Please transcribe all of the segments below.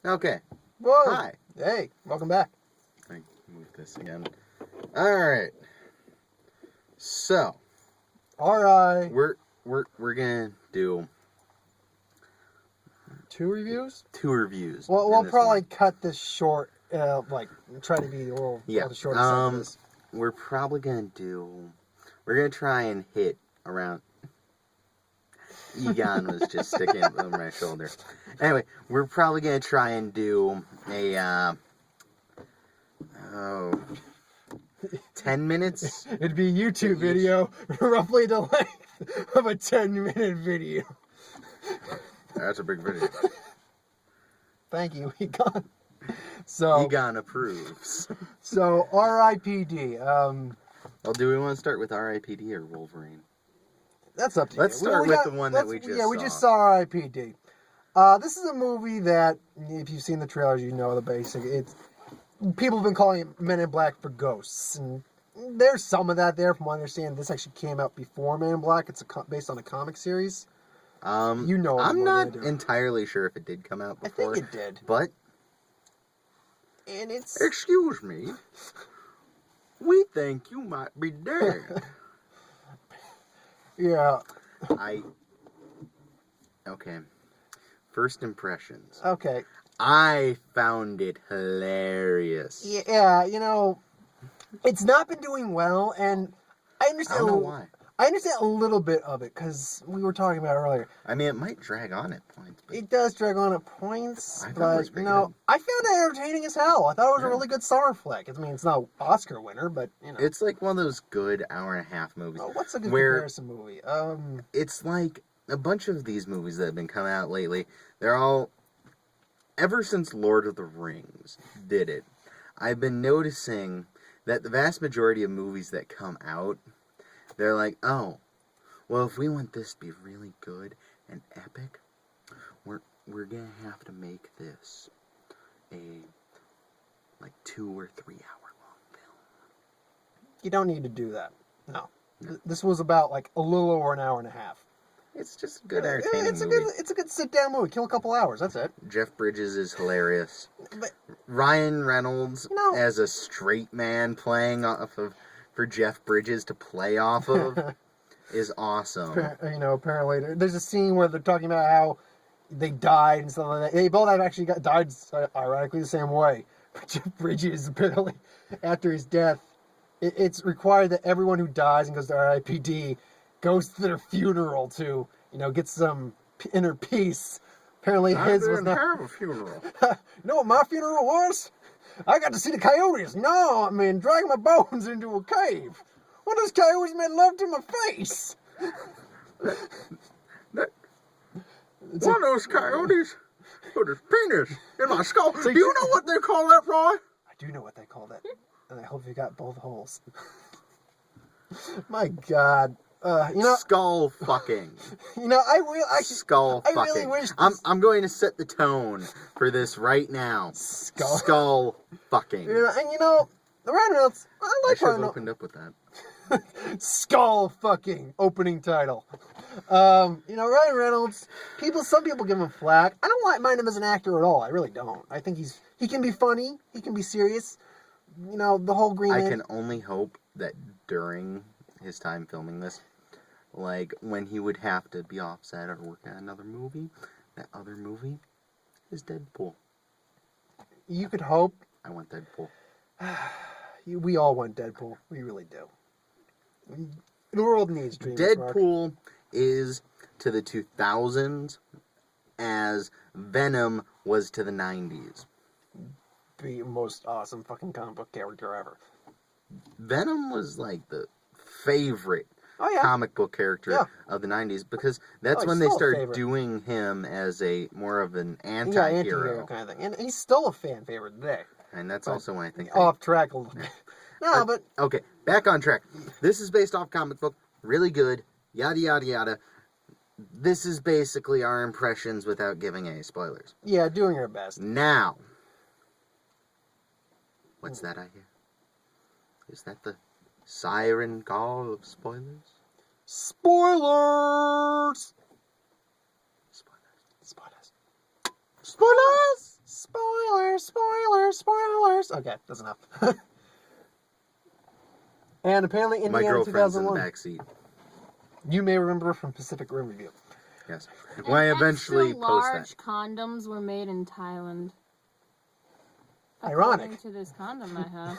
Okay. Whoa. Hi. Hey, welcome back. Let me move this again. Alright. So. Alright. We're gonna do 2 reviews? 2 reviews. Well, we'll probably cut this short, try to be a little the shortest of this. We're probably gonna try and hit around. Egon was just sticking it over my shoulder. Anyway, we're probably gonna try and do a 10 minutes. It'd be a YouTube video, roughly the length of a 10-minute video. That's a big video. Thank you, Egon. So Egon approves. So R.I.P.D. Well, do we want to start with R.I.P.D. or Wolverine? That's up to you. Let's start with the one that we just saw. Yeah, we just saw R.I.P.D. This is a movie that, if you've seen the trailers, you know the basic. People have been calling it Men in Black for ghosts, and there's some of that there. From what I understand, this actually came out before Men in Black. It's based on a comic series. You know, I'm not entirely sure if it did come out before. I think it did, but and it's excuse me. We think you might be dead. Yeah. Okay. First impressions. Okay. I found it hilarious. Yeah, you know, it's not been doing well, and I understand. I don't know why. I understand a little bit of it, because we were talking about it earlier. I mean, it might drag on at points. But it does drag on at points, but, good. I found it entertaining as hell. I thought it was a really good summer flick. I mean, it's not Oscar winner, but, It's like one of those good hour-and-a-half movies. Oh, what's a good comparison movie? It's like a bunch of these movies that have been coming out lately. They're all, ever since Lord of the Rings did it, I've been noticing that the vast majority of movies that come out, they're like, oh, well, if we want this to be really good and epic, we're gonna have to make this a 2 or 3 hour long film. You don't need to do that. No. This was about a little over an hour and a half. It's just a good entertaining movie. It's a good sit-down movie. Kill a couple hours. That's it. Jeff Bridges is hilarious. But, Ryan Reynolds as a straight man playing off of for Jeff Bridges to play off of is awesome. Apparently there's a scene where they're talking about how they died and stuff like that. They both have actually died ironically the same way. But Jeff Bridges apparently after his death, it's required that everyone who dies and goes to R.I.P.D. goes to their funeral to, get some inner peace. Apparently his was not. I didn't have a funeral. You know what my funeral was? I got to see the coyotes. No, I mean, drag my bones into a cave. What those coyotes made love to my face? One of those coyotes put his penis in my skull. Do you know what they call that, Roy? I do know what they call that. And I hope you got both holes. My God. Skull fucking. Skull fucking. I really wish I'm going to set the tone for this right now. Skull fucking. And the Ryan Reynolds, I should have opened up with that. Skull fucking opening title. Ryan Reynolds. Some people give him flack. I don't mind him as an actor at all. I really don't. I think he can be funny. He can be serious. The whole Green Man. I can only hope that during his time filming this, when he would have to be offset or work on another movie, that other movie is Deadpool. You could hope. I want Deadpool. We all want Deadpool. We really do. The world needs dreams. Deadpool is to the 2000s as Venom was to the 90s. The most awesome fucking comic book character ever. Venom was the favorite comic book character of the 90s because that's when they started doing him as more of an anti-hero kind of thing. And he's still a fan favorite today. And that's also why I think... Off track a little bit. No, but... Okay, back on track. This is based off comic book. Really good. Yada, yada, yada. This is basically our impressions without giving any spoilers. Yeah, doing our best. Now. What's that I hear? Is that the siren call of spoilers? Spoilers! Spoilers! Spoilers! Spoilers! spoilers? Okay, that's enough. And apparently My Indiana girlfriend's in the 2001. back seat. You may remember from Pacific Rim Review. Yes. When I eventually extra post that. large condoms were made in Thailand. Ironic. According to this condom I have.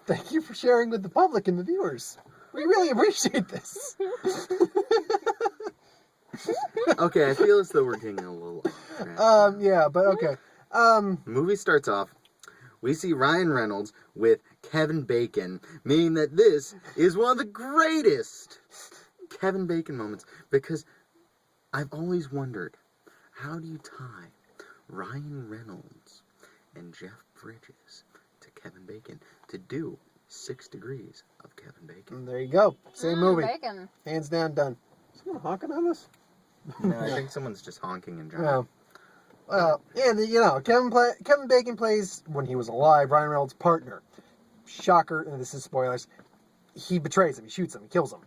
Thank you for sharing with the public and the viewers. We really appreciate this. Okay, I feel as though we're getting a little off track. Yeah, but okay. The movie starts off. We see Ryan Reynolds with Kevin Bacon, meaning that this is one of the greatest Kevin Bacon moments, because I've always wondered, how do you tie Ryan Reynolds and Jeff Bridges to Kevin Bacon to do 6 Degrees of Kevin Bacon? And there you go. Same movie. Bacon. Hands down, done. Is someone honking on us? No, I think someone's just honking in general. Yeah. Well, and you know, Kevin Bacon plays, when he was alive, Ryan Reynolds' partner. Shocker, and this is spoilers. He betrays him. He shoots him. He kills him.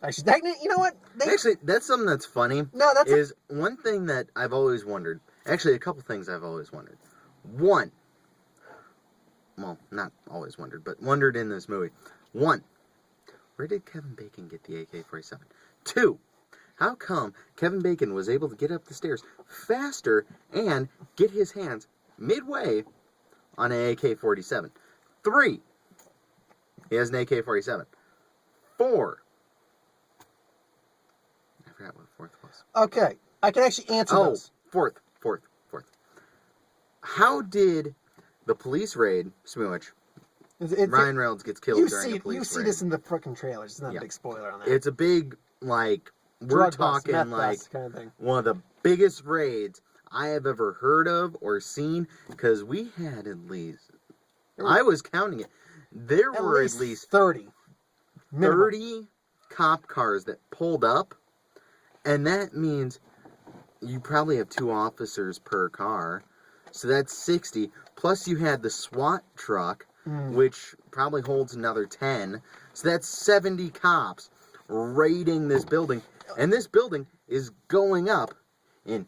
Actually, you know what? Actually, that's something that's funny. No, that's is one thing that I've always wondered. Actually, a couple things I've always wondered. One, well, not always wondered, but wondered in this movie. One, where did Kevin Bacon get the AK-47? Two, how come Kevin Bacon was able to get up the stairs faster and get his hands midway on an AK-47? Three, he has an AK-47. Four, I forgot what fourth was. okay. I can actually answer those. Fourth. How did the police raid smooch? Ryan Reynolds gets killed during the police raid. You see this in the frickin' trailers. It's not Yeah. a big spoiler on that. It's a big, like, we're Drug bust, talking meth like bust kind of thing. one of the biggest raids I have ever heard of or seen, because we had at least, I was counting it, there were at least 30. Minimum. 30 cop cars that pulled up, and that means you probably have 2 officers per car, so that's 60, plus you had the SWAT truck, which probably holds another 10, so that's 70 cops raiding this building, and this building is going up in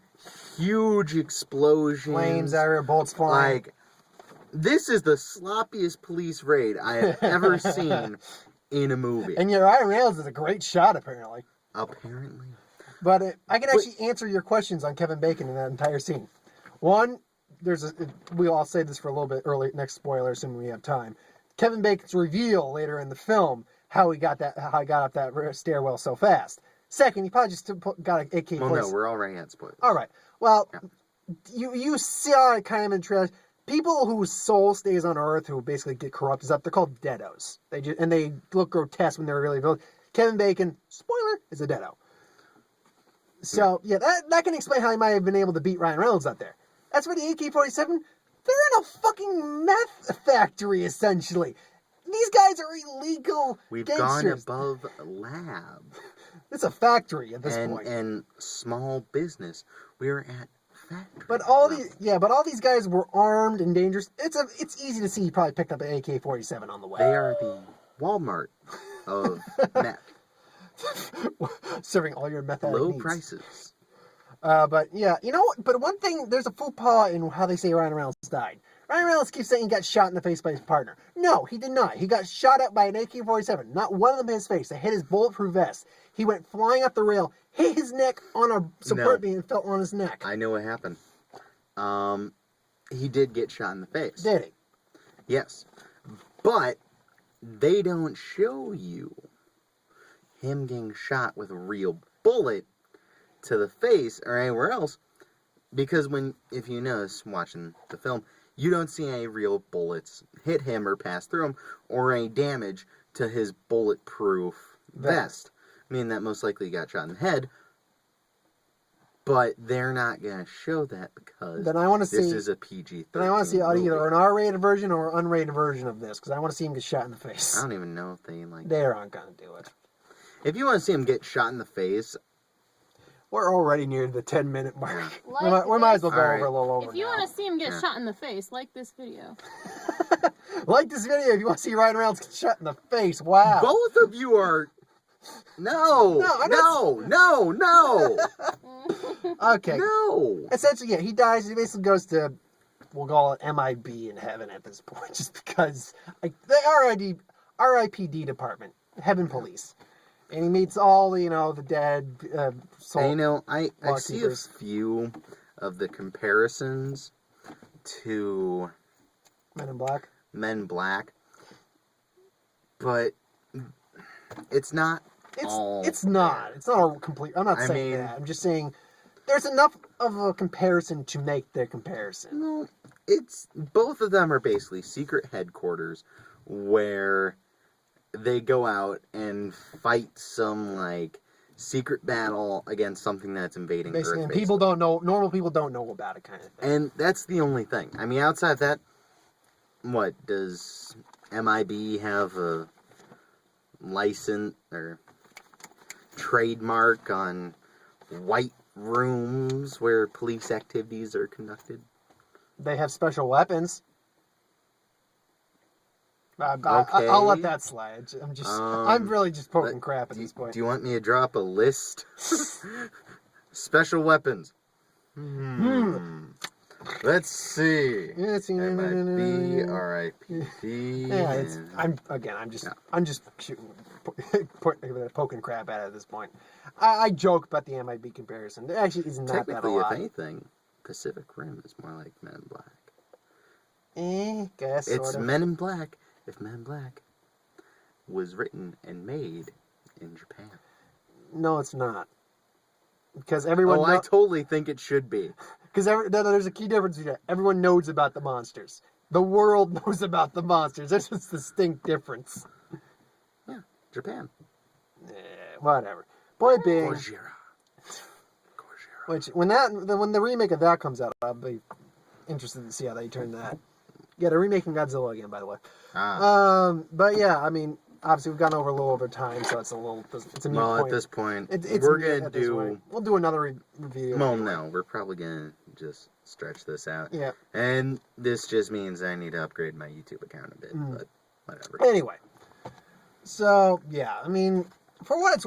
huge explosions. Flames everywhere, bullets flying. Like, this is the sloppiest police raid I have ever seen in a movie. And your Ryan Reynolds is a great shot, apparently. Apparently. But I can actually answer your questions on Kevin Bacon in that entire scene. One, we'll all say this for a little bit early, next spoiler, assuming we have time. Kevin Bacon's reveal later in the film, how he got up that stairwell so fast. Second, he probably just got an AK-47. Well, no, we're already at spoilers. All right. Well, Yeah. you saw it kind of in trailers. People whose soul stays on Earth, who basically get corrupted up, they're called deados. They look grotesque when they're really villain. Kevin Bacon, spoiler, is a deado. So yeah, that can explain how he might have been able to beat Ryan Reynolds out there. That's why the AK-47, they're in a fucking meth factory essentially. These guys are illegal We've gangsters. gone above lab. It's a factory at this point. And small business. We're at factory. But all these guys were armed and dangerous. It's easy to see he probably picked up an AK-47 on the way. They are the Walmart of meth. Serving all your meth Low needs. prices. But yeah, you know what? But one thing, there's a faux pas in how they say Ryan Reynolds died. Ryan Reynolds keeps saying he got shot in the face by his partner. No, he did not. He got shot at by an AK-47. Not one of them hit his face. They hit his bulletproof vest. He went flying up the rail, hit his neck on a support beam, and fell on his neck. I know what happened. He did get shot in the face. Did he? Yes. But they don't show you him getting shot with a real bullet to the face or anywhere else, because if you notice watching the film, you don't see any real bullets hit him or pass through him, or any damage to his bulletproof vest. Meaning that most likely he got shot in the head, but they're not going to show that because then I want to this see, is a PG-13 Then I want to see movie. either an R-rated version or an unrated version of this, because I want to see him get shot in the face. I don't even know if they like. They aren't going to do it. If you want to see him get shot in the face, We're already near the 10-minute mark. Like we might as well go Alright. over a little over If you now. want to see him get Yeah. shot in the face, like this video. Like this video if you want to see Ryan Reynolds get shot in the face. Wow. both of you are. No, I'm no. Okay. No. Essentially, yeah, he dies. He basically goes to we'll call it MIB in heaven at this point, just because the R.I.P.D department, heaven police, and he meets all the dead souls. And, I see a few of the comparisons to Men in Black. Men in Black, but it's not. It's not a complete. I'm not saying that. I'm just saying there's enough of a comparison to make the comparison. No, both of them are basically secret headquarters where they go out and fight some secret battle against something that's invading Basically, Earth. and people don't know. Normal people don't know about it, kind of thing. And that's the only thing. I mean, outside of that, what does MIB have a license or trademark on white rooms where police activities are conducted? They have special weapons. Okay. I'll let that slide. I'm really just poking crap at this point. Do you want me to drop a list? Special weapons. Let's see. MIB, R.I.P.D. Yeah, I'm just shooting, poking crap at it at this point. I joke about the MIB comparison. There actually is not that a Technically, lot. if anything, Pacific Rim is more like Men in Black. Guess It's sort of. Men in Black if Men in Black was written and made in Japan. No, it's not. Because everyone. I totally think it should be. Because there's a key difference here. Everyone knows about the monsters. The world knows about the monsters. There's this distinct difference. Yeah, Japan. Whatever. Point being, Gojira. which when the remake of that comes out, I'll be interested to see how they turn that. Yeah, they're remaking Godzilla again, by the way. But yeah, I mean, obviously we've gone over a little over time, so it's a moot point. At this point, It's we're moot gonna at this point. We'll do another review. Well, no, we're probably gonna just stretch this out. Yeah. And this just means I need to upgrade my YouTube account a bit, but whatever. Anyway, so yeah, I mean, for what it's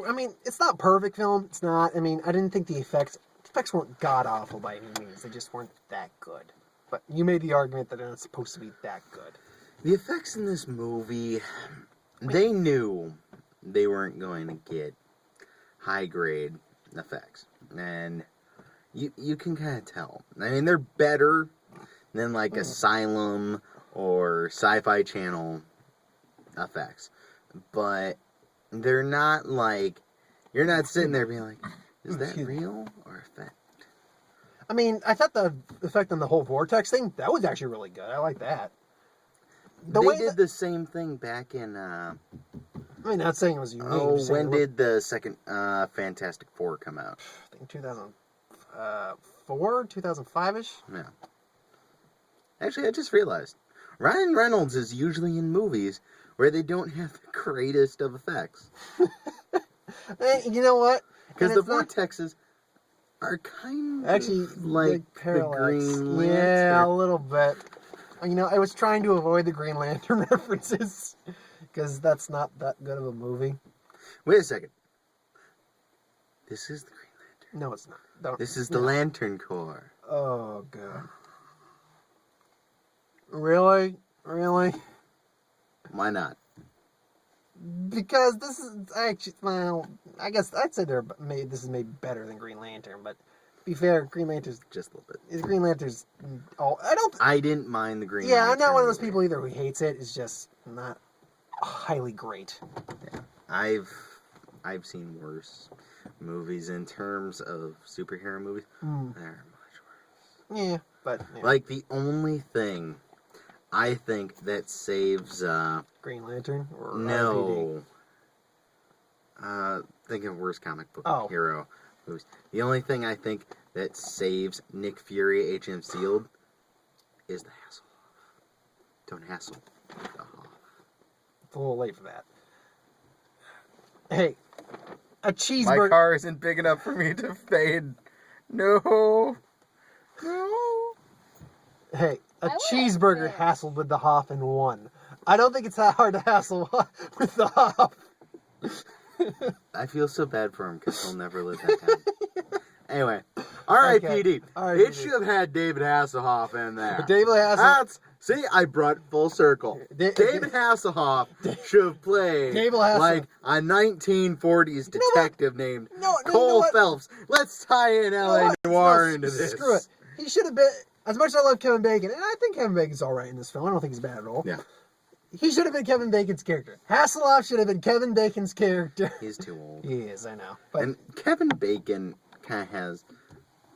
not a perfect film. It's not. I mean, I didn't think the effects weren't god awful by any means. They just weren't that good. But you made the argument that they're not supposed to be that good. The effects in this movie, they knew they weren't going to get high grade effects, and you can kind of tell. I mean, they're better than Asylum or Sci-Fi Channel effects, but they're not you're not sitting there being like, is that real or effect? I mean, I thought the effect on the whole vortex thing, that was actually really good. I like that. They did the same thing back in... I mean, not saying it was unique. when did the second Fantastic Four come out? I think 2004, 2005-ish? Yeah. Actually, I just realized. Ryan Reynolds is usually in movies where they don't have the greatest of effects. You know what? Because the vortexes are kind of like the Green Lantern. Yeah, a little bit. You know, I was trying to avoid the Green Lantern references because that's not that good of a movie. Wait a second. This is the Green Lantern. No, it's not. This is the Lantern Corps. Oh, God. Really? Really? Why not? Because this is actually, well, I guess I'd say this is maybe better than Green Lantern, but to be fair, Green Lantern's just a little bit. Green Lantern's I didn't mind the Green Lantern. Yeah, I'm not one of those people either who hates it. It's just not highly great. Yeah. I've seen worse movies in terms of superhero movies. They're much worse. Yeah, but the only thing I think that saves Green Lantern or no. Think of worst comic book hero movies. The only thing I think that saves Nick Fury, Agent of S.H.I.E.L.D. is the Hasselhoff. Don't hassle the Hoff. It's a little late for that. Hey, a cheeseburger. My car isn't big enough for me to fade. No. Hey, a cheeseburger hassled with the Hoff in one. I don't think it's that hard to hassle with the Hoff. I feel so bad for him because he'll never live that down. Anyway, R.I.P.D. R.I.P.D. It should have had David Hasselhoff in there. David Hasselhoff. See, I brought it full circle. David Hasselhoff should have played David Hasselhoff. like a 1940s detective named No, you know Cole what? Phelps. Let's tie in L.A. Noir into this. Screw it. He should have been, as much as I love Kevin Bacon, and I think Kevin Bacon's alright in this film. I don't think he's bad at all. Yeah. He should have been Kevin Bacon's character. Hasselhoff should have been Kevin Bacon's character. He's too old. He is, I know. But And Kevin Bacon kind of has...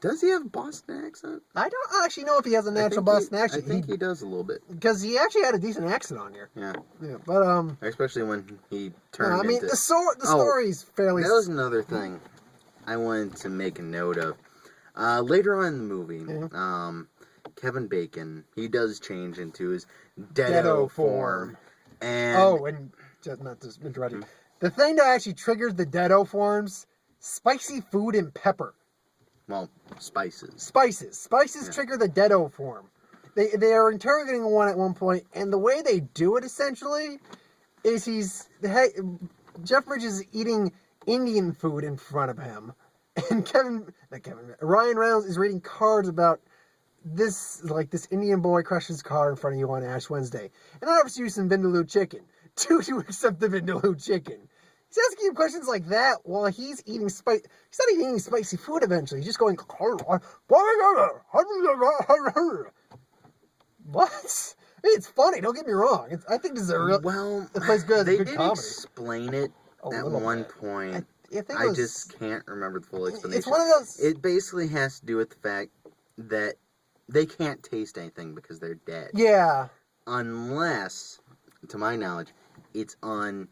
Does he have a Boston accent? I don't actually know if he has a natural Boston accent. I think he does a little bit. Because he actually had a decent accent on here. Yeah. Yeah, but Especially when he turned I mean, into... the story's fairly. That was another thing I wanted to make a note of. Later on in the movie, Kevin Bacon, he does change into his Deado form. And and just not to interrupt you. The thing that actually triggers the Deado forms: spicy food and pepper. well, spices. Spices trigger the Deado form. They are interrogating one at one point, and the way they do it essentially is Jeff Bridges is eating Indian food in front of him, and Ryan Reynolds is reading cards about this Indian boy crushed his car in front of you on Ash Wednesday, and offers you some Vindaloo chicken. Do you accept the Vindaloo chicken? He's asking you questions like that while he's eating He's not even eating spicy food eventually. He's just going... What? Hey, it's funny, don't get me wrong. I think this is a real... Well, it plays good. they It's a good did comedy. explain it at one point. I just can't remember the full explanation. It's one of those... It basically has to do with the fact that they can't taste anything because they're dead. Yeah. Unless, to my knowledge, it's on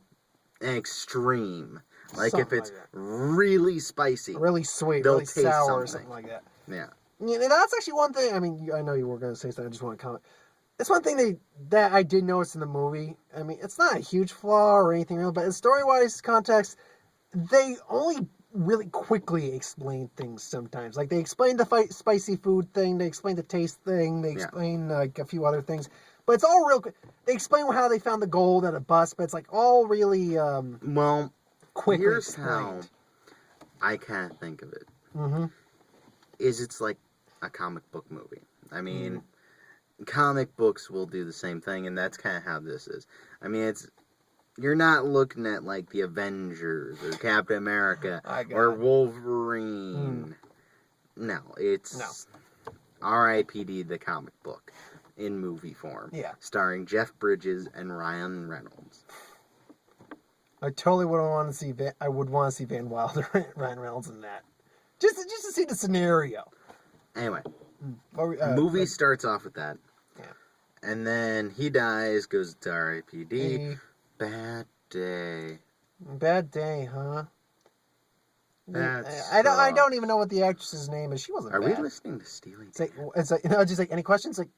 an extreme. Like Something if it's like that. really spicy. Really sweet, They'll really taste sour or something. something like that. Yeah. Yeah, that's actually one thing. I mean, I know you were going to say something. I just want to comment. It's one thing that I did notice in the movie. I mean, it's not a huge flaw or anything real, but in story-wise context, they only really quickly explain things sometimes. Like, they explain the spicy food thing, they explain the taste thing, they explain, like, a few other things. But it's all real quick. They explain how they found the gold at a bus, but it's, like, all really, well, quickly here's explained. how I kind of think of it. Mm-hmm. It's like a comic book movie. I mean, comic books will do the same thing, and that's kind of how this is. I mean, you're not looking at, like, the Avengers or Captain America or Wolverine. No, it's R.I.P.D. the comic book in movie form. Yeah. Starring Jeff Bridges and Ryan Reynolds. I totally would want to see I would want to see Van Wilder and Ryan Reynolds in that. Just to see the scenario. Anyway, movie starts off with that. Yeah. And then he dies, goes to R.I.P.D. Bad day. Bad day, huh? That's I don't even know what the actress's name is. She wasn't Are bad. we listening to Steely Dan? It's like just like, any questions? Like,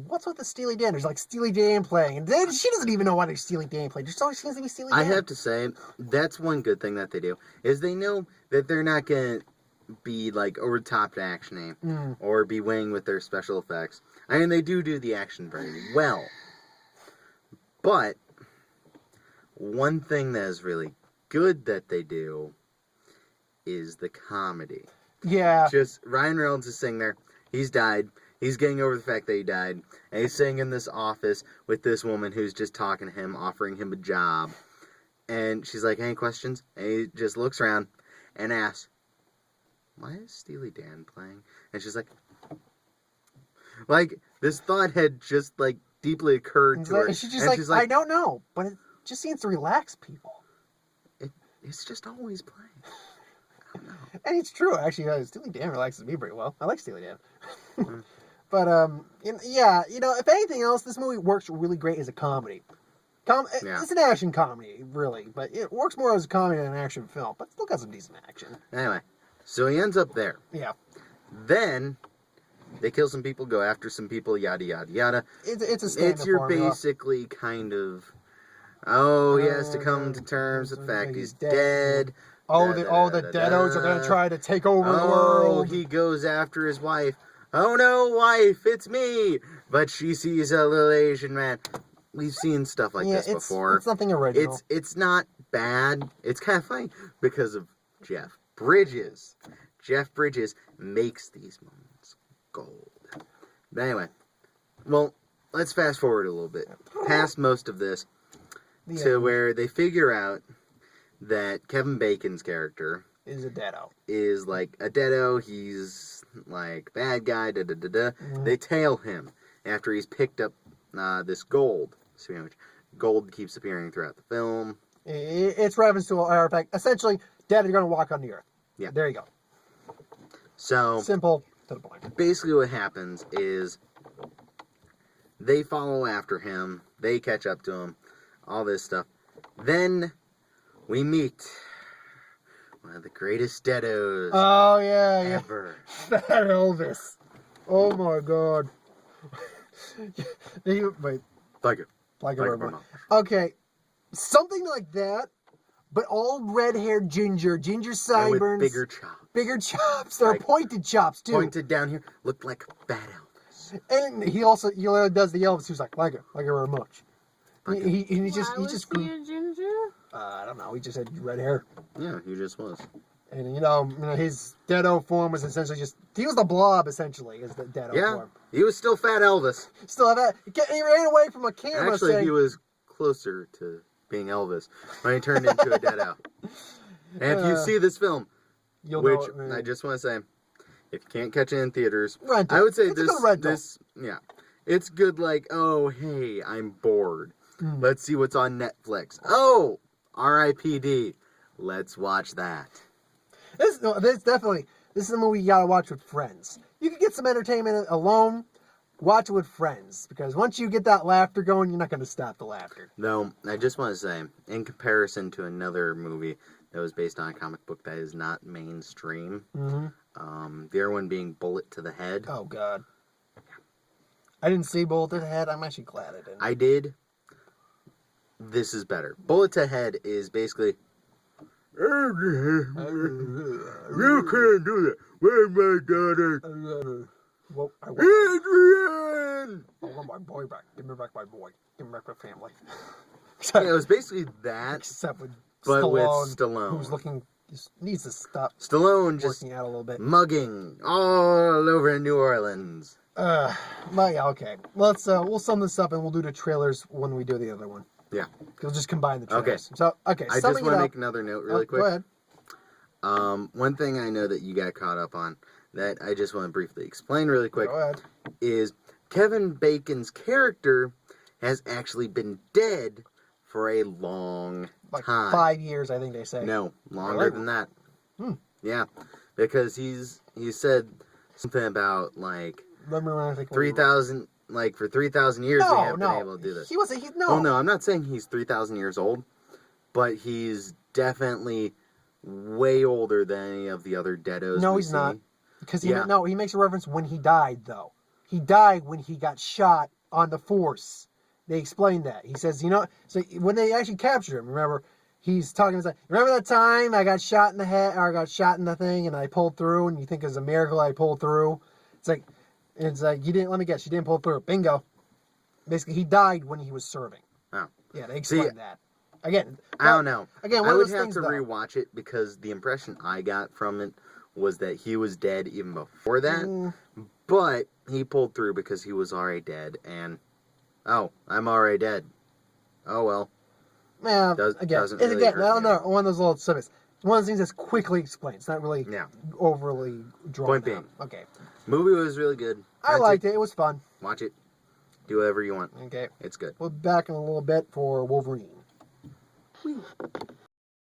what's with the Steely Dan? There's like Steely Dan playing, and then she doesn't even know why there's Steely Dan playing. There always seems to be Steely Dan. I have to say, that's one good thing that they do, is they know that they're not going to be like over the top action or be weighing with their special effects. I mean, they do the action very well. But one thing that is really good that they do is the comedy. Yeah. Just Ryan Reynolds is sitting there. He's died. He's getting over the fact that he died. And he's sitting in this office with this woman who's just talking to him, offering him a job. And she's like, any questions? And he just looks around and asks, why is Steely Dan playing? And she's like, this thought had just, like, deeply occurred to her. And she's just like, I don't know, but it just seems to relax people. It's just always playing. I don't know. And it's true, actually. Steely Dan relaxes me pretty well. I like Steely Dan. But, yeah, if anything else, this movie works really great as a comedy. It's an action comedy, really, but it works more as a comedy than an action film, but still got some decent action. Anyway, so he ends up there. Yeah. Then they kill some people, go after some people, yada, yada, yada. It's a standard It's your formula. basically kind of, he has to come to terms with the fact he's dead. The Deados are going to try to take over the world. He goes after his wife. Oh no, wife, it's me. But she sees a little Asian man. We've seen stuff like this before. It's nothing original. It's not bad. It's kind of funny because of Jeff Bridges. Jeff Bridges makes these moments gold. But anyway, well, let's fast forward a little bit. Past most of this to where they figure out that Kevin Bacon's character is a deado. Is like a deado. He's like bad guy. They tail him after he's picked up this gold. Which gold keeps appearing throughout the film. It's reference to R.I.P.D. Essentially, dead are going to walk on the earth. Yeah. There you go. So simple to the point. Basically, what happens is they follow after him. They catch up to him. All this stuff. Then we meet one of the greatest deados. Oh yeah, ever. Fat Elvis. Oh my God. Wait. Thank you. Like a robot. Okay, something like that, but all red-haired ginger sideburns, with bigger chops. Bigger chops. They're like, pointed chops too. Pointed down here, look like Fat Elvis. And he also does the Elvis who's like a remote. He just a ginger? I don't know. He just had red hair. Yeah, he just was. And his deado form was essentially he was the Blob essentially, is the deado form. He was still Fat Elvis. Still have that. He ran away from a camera. Actually, he was closer to being Elvis when he turned into a deado. And if you see this film, which I just want to say, if you can't catch it in theaters, rent it. I would say this, it's good. Like, oh hey, I'm bored. Let's see what's on Netflix. Oh, R.I.P.D. Let's watch that. This is a movie you gotta watch with friends. You can get some entertainment alone. Watch it with friends, because once you get that laughter going, you're not gonna stop the laughter. No, I just want to say, in comparison to another movie that was based on a comic book that is not mainstream, the other one being Bullet to the Head. Oh God, I didn't see Bullet to the Head. I'm actually glad I didn't. I did. This is better. Bullet to Head is basically. You can't do that. Where's my daughter? Adrian! I want my boy back. Give me back my boy. Give me back my family. Yeah, it was basically that, except with but Stallone, with Stallone. Who's needs to stop. Stallone just working out a little bit. mugging all over New Orleans. Okay. We'll sum this up and we'll do the trailers when we do the other one. Yeah. We'll just combine the trailers. Okay. So, okay. I just want to make another note really quick. Go ahead. One thing I know that you got caught up on that I just want to briefly explain really quick is Kevin Bacon's character has actually been dead for a long time. 5 years, I think they say. No, longer than that. Yeah, because he said something about like 3,000. Like for 3,000 years, they have been able to do this. He wasn't. Well, no, I'm not saying he's 3,000 years old, but he's definitely way older than any of the other deados. No, he's not. Because he makes a reference when he died, though. He died when he got shot on the Force. They explained that. He says, so when they actually captured him, remember, he's talking, he's like, remember that time I got shot in the head, or I got shot in the thing, and I pulled through, and you think it's a miracle I pulled through? It's like, you didn't, let me guess, you didn't pull through. Bingo. Basically, he died when he was serving. Oh. Yeah, they explained that. Again, I don't know. Again, I would have to rewatch it because the impression I got from it was that he was dead even before that, but he pulled through because he was already dead, and I'm already dead. Oh well. Yeah. Doesn't really hurt me. No, one of those little snippets. It's one of those things that's quickly explained. It's not really overly drawn. Point being, okay. Movie was really good. I liked it. It was fun. Watch it. Do whatever you want. Okay. It's good. We'll be back in a little bit for Wolverine.